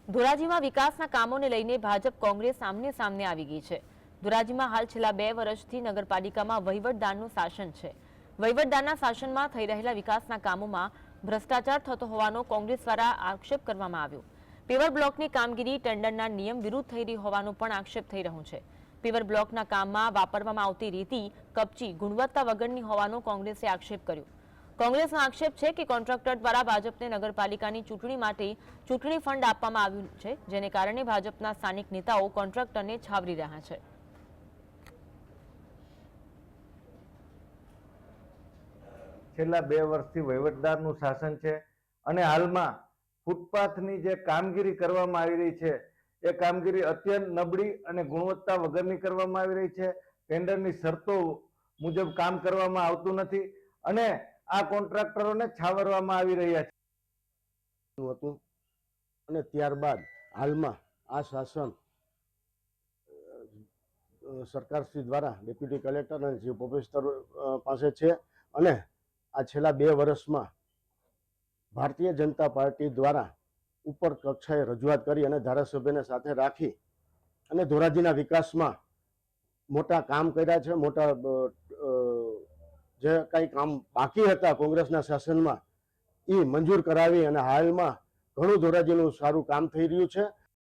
ધોરાજીમાં વિકાસના કામોને લઈને ભાજપ કોંગ્રેસ સામને સામને આવી ગઈ છે। ધોરાજીમાં હાલ છેલ્લા 2 વર્ષથી નગરપાલિકામાં વહીવટદારનું શાસન છે। વહીવટદારના શાસનમાં થઈ રહેલા વિકાસના કામોમાં ભ્રષ્ટાચાર થતો હોવાનો કોંગ્રેસ દ્વારા આક્ષેપ કરવામાં આવ્યો। પેવર બ્લોકની કામગીરી ટેન્ડરના નિયમ વિરુદ્ધ થઈ રહી હોવાનો પણ આક્ષેપ થઈ રહ્યો છે। પેવર બ્લોકના કામમાં વાપરવામાં આવતી રીતિ કપચી ગુણવત્તા વગરની હોવાનો કોંગ્રેસે આક્ષેપ કર્યો। કોંગ્રેસનો આક્ષેપ છે કે કોન્ટ્રાક્ટર દ્વારા ભાજપને નગરપાલિકાની ચૂંટણી માટે ચૂંટણી ફંડ આપવામાં આવ્યું છે, જેને કારણે ભાજપના સ્થાનિક નેતાઓ કોન્ટ્રાક્ટરને છાવરી રહ્યા છે। છેલ્લા 2 વર્ષથી વહીવટદારનું શાસન છે અને હાલમાં ફૂટપાથની જે કામગીરી કરવામાં આવી રહી છે એ કામગીરી અત્યંત નબળી અને ગુણવત્તા વગરની કરવામાં આવી રહી છે। ટેન્ડરની શરતો મુજબ કામ કરવામાં આવતું નથી અને આ કોન્ટ્રાક્ટરોને છાવરવામાં આવી રહ્યા છે। અને ત્યારબાદ હાલમાં આ શાસન સરકારશ્રી દ્વારા ડેપ્યુટી કલેક્ટર અને ચીફ ઓફિસર પાસે છે અને આ છેલ્લા 2 વર્ષમાં ભારતીય જનતા પાર્ટી દ્વારા ઉપર કક્ષાએ રજૂઆત કરી અને ધારાસભ્યને સાથે રાખી અને ધોરાજીના વિકાસમાં મોટા કામ કર્યા છે। મોટા જે કંઈ કામ બાકી હતા કોંગ્રેસના શાસનમાં એ મંજૂર કરાવી અને હાલમાં ઘણું ધોરાજીનું સારું કામ થઈ રહ્યું છે।